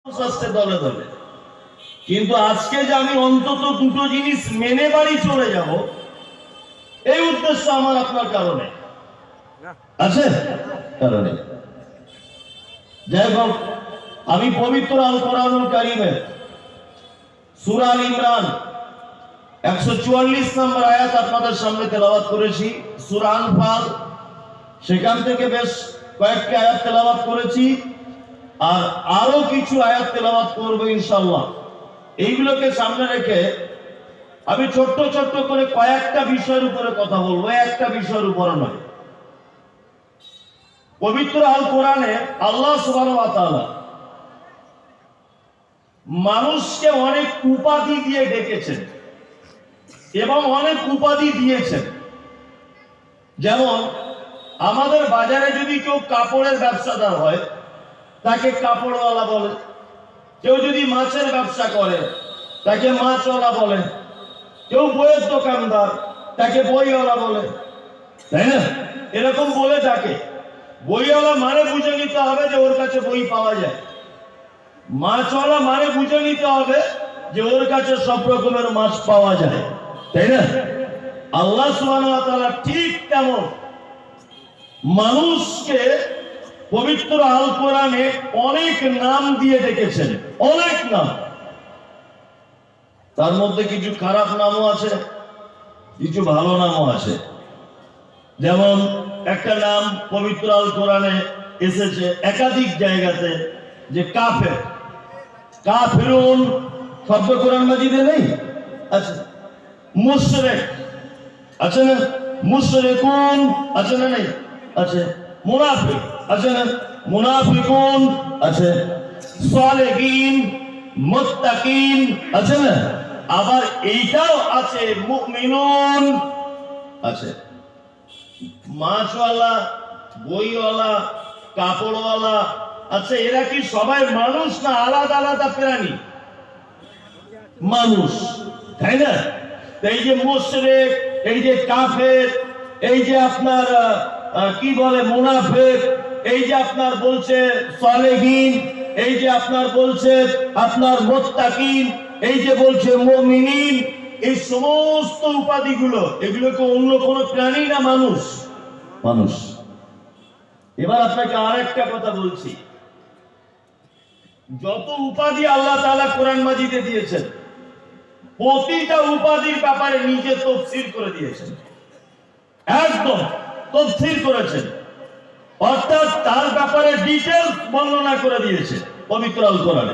দলে দলে, কিন্তু আজকে যে আমি অন্তত দুটো জিনিস মেনে বাড়ি চলে যাব, এই উদ্দেশ্য আমার আপনার কারণে আছে, কারণে। যাই হোক, আমি পবিত্র আল কোরআনুল কারীমের সূরা আল ইমরান 144 নম্বর আয়াত আপনাদের সামনে তেলাওয়াত করেছি। সূরা আনফাল সেখান থেকে বেশ কয়েকটি আয়াত তেলাওয়াত করেছি, আর আরো কিছু আয়াত তেলাওয়াত করব ইনশাআল্লাহ। এইগুলোকে সামনে রেখে আমি ছোট্ট ছোট্ট করে কয়েকটা বিষয়ের উপরে কথা বলবো, একটা বিষয়ের উপরে নয়। পবিত্র আল কোরআনে আল্লাহ সুবহানাহু ওয়া তাআলা মানুষকে অনেক উপাধি দিয়ে ডেকেছেন এবং অনেক উপাধি দিয়েছেন। যেমন আমাদের বাজারে যদি কেউ কাপড়ের ব্যবসাদার হয় তাকে কাপড়ওয়ালা বলে, কেউ যদি মাছের ব্যবসা করে তাকে মাছওয়ালা বলে, কেউ বইয়ের দোকানদার তাকে বইওয়ালা বলে, তাই না? এরকম বলে থাকে। বইওয়ালা মানে বুঝে নিতে হবে যে ওর কাছে বই পাওয়া যায়, মাছওয়ালা মানে বুঝে নিতে হবে যে ওর কাছে সব রকমের মাছ পাওয়া যায়, তাই না? আল্লাহ সুবহানাহু ওয়া তাআলা ঠিক তেমন মানুষকে পবিত্র আল কোরআনে অনেক নাম দিয়ে ডেকেছেন, অনেক নাম। তার মধ্যে কিছু খারাপ নামও আছে, কিছু ভালো নামও আছে। যেমন একটা নাম পবিত্র আল কোরআনে এসেছে একাধিক জায়গাতে, যে কাফের, কাফিরুন শব্দ কোরআন মাজিদে নেই, আচ্ছা। মুশরিক আছে না, মুশরিকুন আছে না, নেই, আছে। মুনাফিক আছে না, মুনাফিকুন আছে। সালেহিন, মুত্তাকিন আছে না, আবার এইটাও আছে মুমিনুন আছে। মাছওয়ালা, বইওয়ালা, কাপড়ওয়ালা আছে, এরা কি সবাই মানুষ না আলাদা আলাদা প্রাণী? মানুষ, তাই না? এই যে মুশরিক, এই যে কাফের, এই যে আপনার কি বলে মুনাফিক, এই যে আপনার বলছে সালেহিন, এই যে আপনার বলছে আপনার মুত্তাকিন, এই যে বলছে মুমিনিন, এই সমস্ত উপাধিগুলো, এগুলো কি অন্য কোন প্রাণী না মানুষ? মানুষ। এবার আপনাকে আরেকটা কথা বলছি, যত উপাধি আল্লাহ তাআলা কোরআন মাজিদে দিয়েছেন, প্রতিটা উপাধির ব্যাপারে নিজে তাফসীর করে দিয়েছেন, একদম তাফসীর করেছেন, অর্থাৎ তার ব্যাপারে ডিটেইলস বর্ণনা করে দিয়েছে পবিত্র আল কোরআনে।